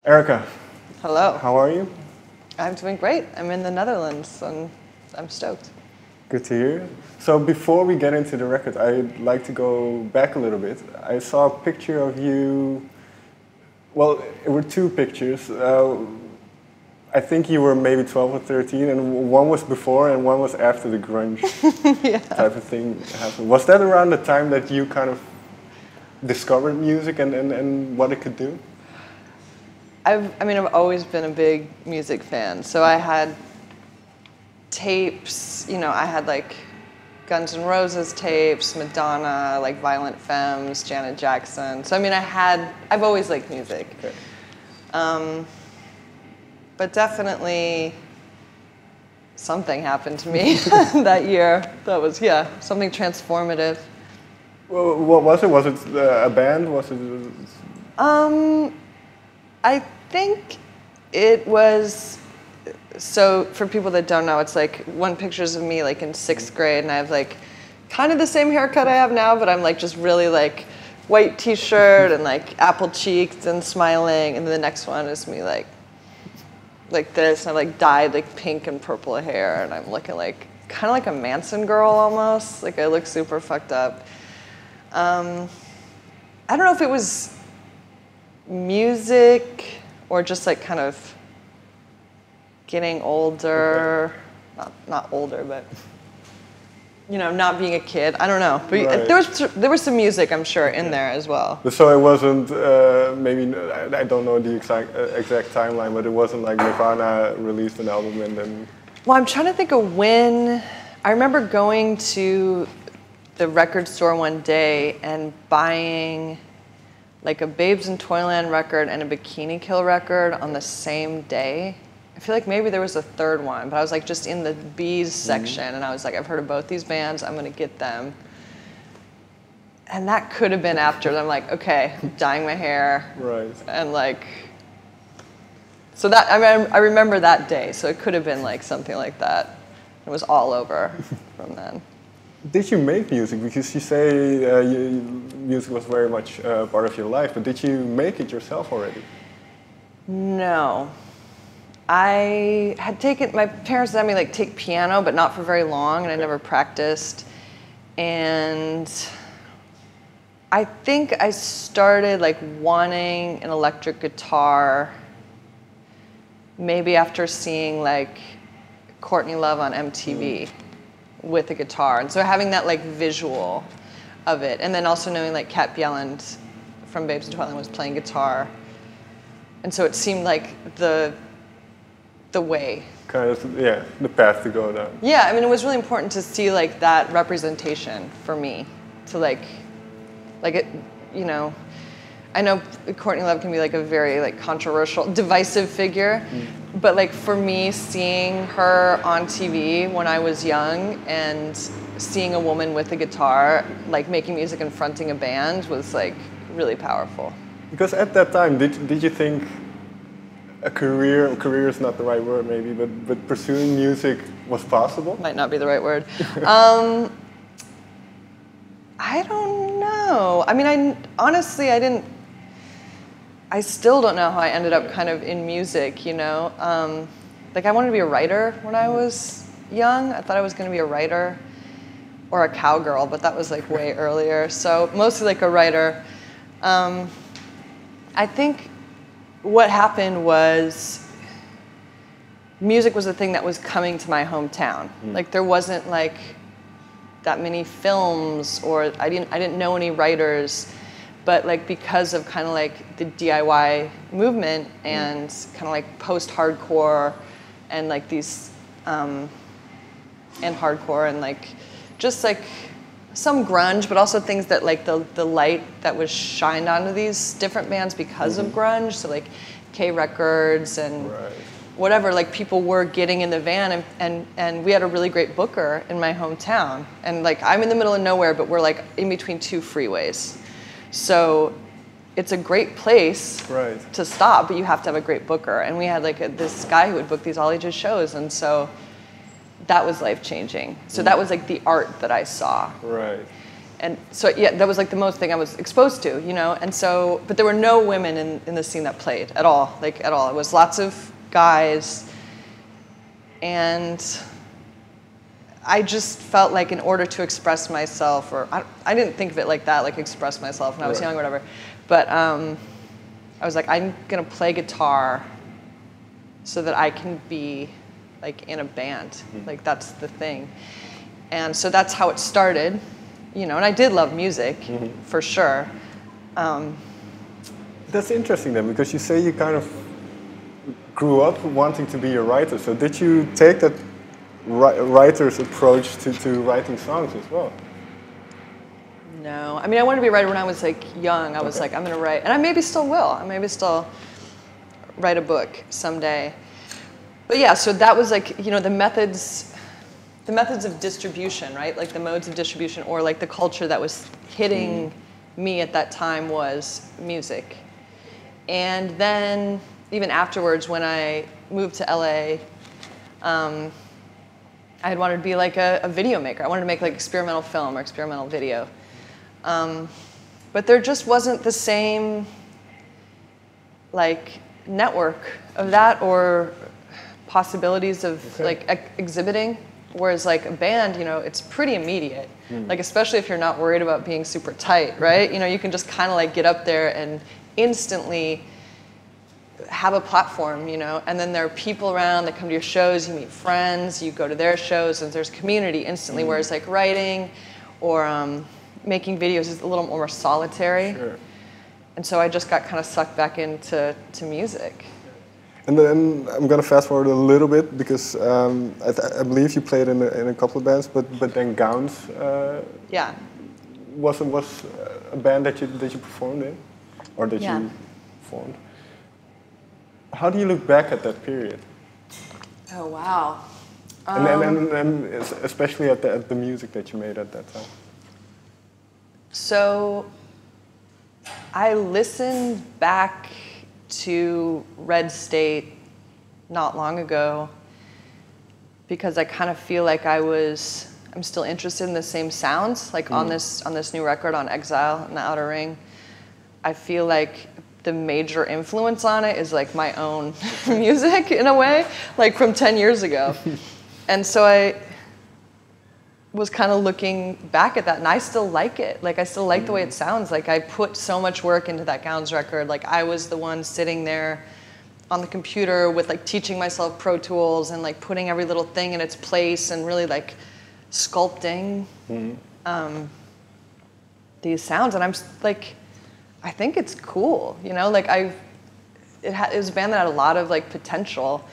Erika, Hello. how are you? I'm doing great. I'm in the Netherlands and I'm stoked. Good to hear. So before we get into the record, I'd like to go back a little bit. I saw a picture of you. Well, it were two pictures. I think you were maybe 12 or 13, and one was before and one was after the grunge Yeah. type of thing happened. Was that around the time that you kind of discovered music and what it could do? I've always been a big music fan. So I had tapes, I had like Guns N' Roses tapes, Madonna, like Violent Femmes, Janet Jackson. So I've always liked music. Okay. But definitely something happened to me that year. That was, something transformative. Well, what was it? Was it a band? Was it? I think it was, so for people that don't know, it's like one picture's of me like in 6th grade and I have like kind of the same haircut I have now, but I'm like just really like white t-shirt and like apple cheeked and smiling, and then the next one is me like this, and I like dyed like pink and purple hair, and I'm looking like kind of like a Manson girl almost. Like I look super fucked up. I don't know if it was music or just like kind of getting older, not older, but not being a kid. I don't know, but Right. there was some music, I'm sure, in there as well. So it wasn't maybe I don't know the exact timeline, but it wasn't like Nirvana released an album and then. Well, I'm trying to think of when. I remember going to the record store one day and buying like a Babes in Toyland record and a Bikini Kill record on the same day. I feel like maybe there was a third one, but I was like just in the Bees section, and I was like, I've heard of both these bands, I'm gonna get them. And that could have been after. I'm like, okay, I'm dyeing my hair. Right. And like, so that, I remember that day, so it could have been like something like that. It was all over from then. Did you make music? Because you say music was very much part of your life, but did you make it yourself already? No. I had taken, my parents let me like take piano, but not for very long, and I never practiced. And I think I started like wanting an electric guitar maybe after seeing like Courtney Love on MTV with a guitar. And so having that like visual of it, and then also knowing like Kat Bjelland from Babes in Toyland was playing guitar. And so it seemed like the way. Kind of, yeah, the path to go down. Yeah, it was really important to see like that representation for me, to like it, I know Courtney Love can be like a very like controversial, divisive figure, but like for me, seeing her on TV when I was young and seeing a woman with a guitar like making music and fronting a band was like really powerful. Because at that time, did you think a career is not the right word maybe, but pursuing music was possible? Might not be the right word. I don't know. Honestly, I still don't know how I ended up kind of in music, Like I wanted to be a writer when I was young. I thought I was going to be a writer or a cowgirl, but that was like way earlier. So mostly like a writer. I think what happened was music was the thing that was coming to my hometown. Like there wasn't like that many films, or I didn't know any writers, but like because of kind of like the DIY movement and kind of like post-hardcore and like these and hardcore and like just like some grunge, but also things that like the light that was shined onto these different bands because of grunge. So like K Records and whatever, like people were getting in the van, and we had a really great booker in my hometown. And like I'm in the middle of nowhere, but we're like in between two freeways. So it's a great place to stop, but you have to have a great booker. And we had like this guy who would book these all ages shows, and so that was life-changing. So that was like the art that I saw. Right. And so yeah, that was like the most thing I was exposed to, you know. And so, but there were no women in the scene that played at all, like at all. It was lots of guys, and I just felt like in order to express myself, or I didn't think of it like that, like express myself when I was young or whatever, but I was like, I'm gonna play guitar so that I can be like in a band, like that's the thing. And so that's how it started, you know, and I did love music, for sure. That's interesting then, because you say you kind of grew up wanting to be a writer, so did you take that writer's approach to writing songs as well? No, I mean, I wanted to be a writer when I was like young. I was like, I'm gonna write, and I maybe still will. I maybe still write a book someday. But yeah, so that was like, you know, the methods of distribution, right? Like the modes of distribution, or like the culture that was hitting me at that time was music. And then even afterwards, when I moved to LA, I had wanted to be like a video maker. I wanted to make like experimental film or experimental video. But there just wasn't the same like network of that or possibilities of like exhibiting. Whereas like a band, you know, it's pretty immediate. Like especially if you're not worried about being super tight, right? You know, you can just kind of like get up there and instantly have a platform, you know, and then there are people around that come to your shows, you meet friends, you go to their shows, and there's community instantly, whereas like writing or making videos is a little more solitary. Sure. And so I just got kind of sucked back into music. And then I'm going to fast forward a little bit, because I believe you played in a couple of bands, but then Gowns Yeah. was a band that you performed in, or that you formed. How do you look back at that period? Oh, wow. And especially at the music that you made at that time. So I listened back to Red State not long ago because I kind of feel like I'm still interested in the same sounds, like on this new record, on Exile and the Outer Ring. I feel like the major influence on it is like my own music in a way, like from 10 years ago. And so I was kind of looking back at that, and I still like it. Like I still like the way it sounds. Like I put so much work into that Gowns record. Like I was the one sitting there on the computer with like teaching myself Pro Tools and like putting every little thing in its place and really like sculpting these sounds. And I'm like, I think it's cool, you know? Like it was a band that had a lot of like potential,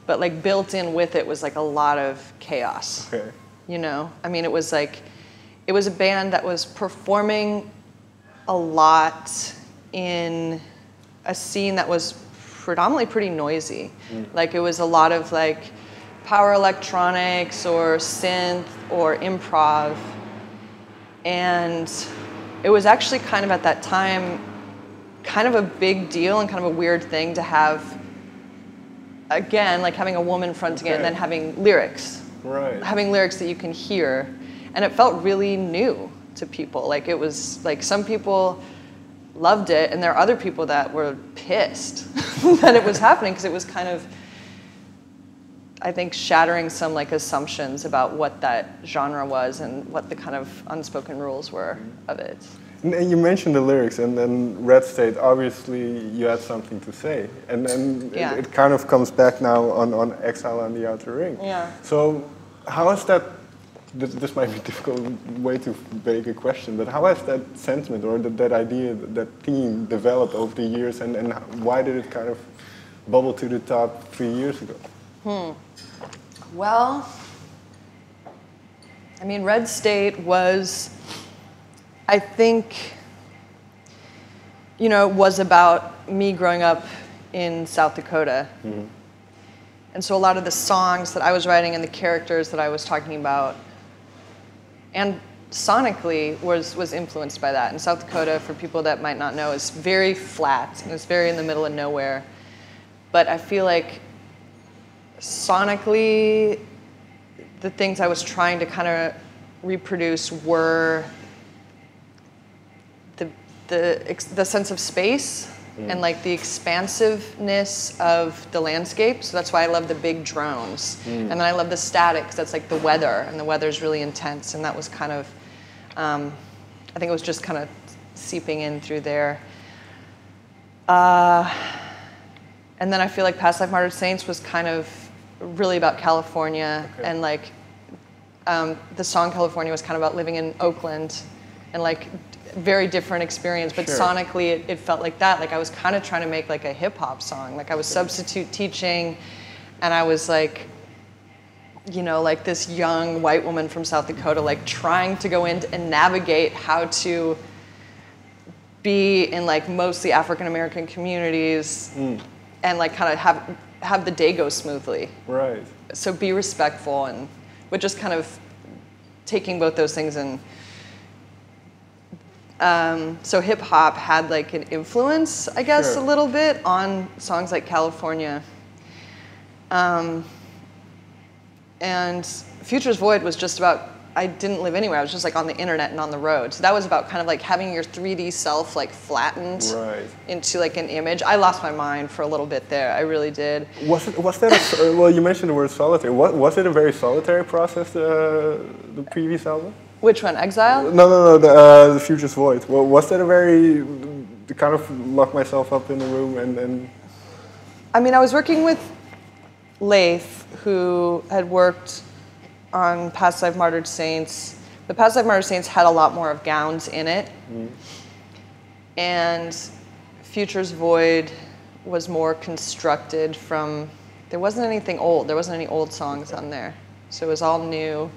but like built in with it was like a lot of chaos. Okay. You know, I mean, it was a band that was performing a lot in a scene that was predominantly pretty noisy. Like it was a lot of like power electronics or synth or improv. And it was actually kind of at that time, kind of a big deal and kind of a weird thing to have, again, like having a woman fronting it and then having lyrics. Right. Having lyrics that you can hear. And it felt really new to people. Like it was like some people loved it, and there are other people that were pissed that it was happening, because it was kind of, I think, shattering some like assumptions about what that genre was and what the kind of unspoken rules were of it. And you mentioned the lyrics, and then Red State, obviously you had something to say. And then it kind of comes back now on Exile and the Outer Ring. Yeah. So how has that, this might be a difficult way to beg a question, but how has that sentiment or that idea, that theme developed over the years, and why did it kind of bubble to the top 3 years ago? Well, I mean, Red State was, I think, you know, was about me growing up in South Dakota. And so a lot of the songs that I was writing and the characters that I was talking about, and sonically was influenced by that. And South Dakota, for people that might not know, is very flat, and it's very in the middle of nowhere. But I feel like sonically, the things I was trying to kind of reproduce were the sense of space and like the expansiveness of the landscape. So that's why I love the big drones. And then I love the static, 'cause that's like the weather, and the weather's really intense. And that was kind of, I think it was just kind of seeping in through there. And then I feel like Past Life Martyred Saints was kind of really about California, and like the song California was kind of about living in Oakland, and like very different experience, but sonically it felt like that. Like I was kind of trying to make like a hip hop song. Like I was substitute teaching, and I was like, you know, like this young white woman from South Dakota, like trying to go in and navigate how to be in like mostly African American communities and like kind of have the day go smoothly. Right. So be respectful, and but just kind of taking both those things and so hip hop had like an influence, I guess, a little bit on songs like California. And Future's Void was just about, I didn't live anywhere. I was just like on the internet and on the road. So that was about kind of like having your 3D self like flattened into like an image. I lost my mind for a little bit there. I really did. Was that well, you mentioned the word solitary. Was it a very solitary process, the previous album? Which one, Exile? No, the Future's Void. Well, was that a very, kind of lock myself up in the room and... I mean, I was working with Laith, who had worked on Past Life Martyred Saints. The Past Life Martyred Saints had a lot more of gowns in it. And Future's Void was more constructed from, there wasn't anything old. There wasn't any old songs on there. So it was all new.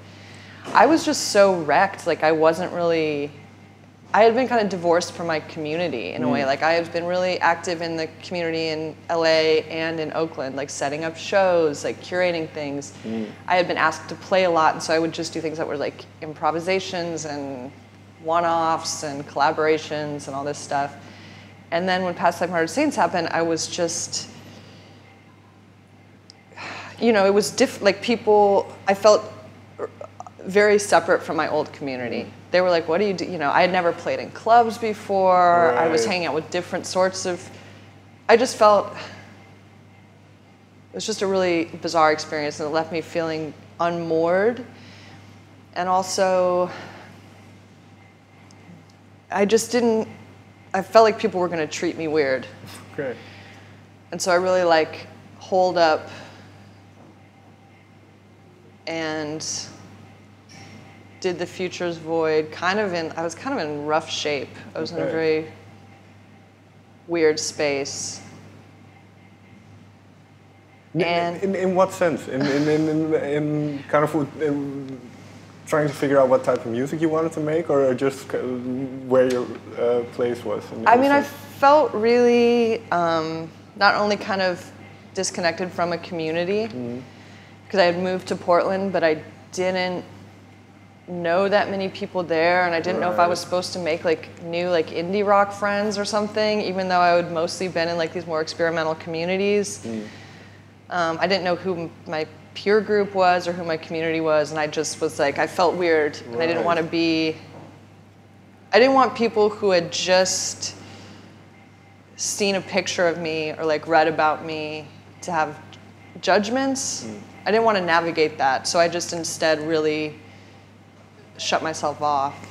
I was just so wrecked. Like I wasn't really, I had been kind of divorced from my community in a way. Like I had been really active in the community in LA and in Oakland, like setting up shows, like curating things. I had been asked to play a lot, and so I would just do things that were like improvisations and one-offs and collaborations and all this stuff. And then when Past Life Martyred Saints happened, I was just, you know, it was like people, I felt very separate from my old community. They were like, what do you do? You know, I had never played in clubs before. I was hanging out with different sorts of, I just felt, it was just a really bizarre experience, and it left me feeling unmoored. And also, I just didn't, I felt like people were gonna treat me weird. And so I really like holed up and did the Future's Void kind of in, I was kind of in rough shape. I was in a very weird space. And in what sense? In kind of trying to figure out what type of music you wanted to make, or just where your place was? I mean, I felt really not only kind of disconnected from a community, because I had moved to Portland, but I didn't know that many people there, and I didn't know if I was supposed to make like new like indie rock friends or something, even though I would mostly been in like these more experimental communities. I didn't know who my peer group was or who my community was, and I just was like, I felt weird, and I didn't want to be, I didn't want people who had just seen a picture of me or like read about me to have judgments. I didn't want to navigate that, so I just instead really shut myself off.